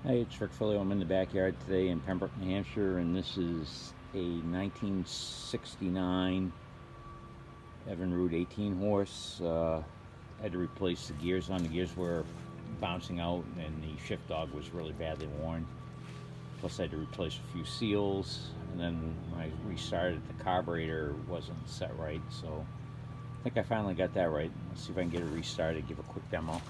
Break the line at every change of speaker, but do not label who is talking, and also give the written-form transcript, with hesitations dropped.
Hey, it's Rick Filio. I'm in the backyard today in Pembroke, New Hampshire, and this is a 1969 Evinrude 18 horse. Had to replace the gears on. The gears were bouncing out, and the shift dog was really badly worn. Plus, I had to replace a few seals, and then when I restarted, the carburetor wasn't set right, so I think I finally got that right. Let's see if I can get it restarted, give a quick demo.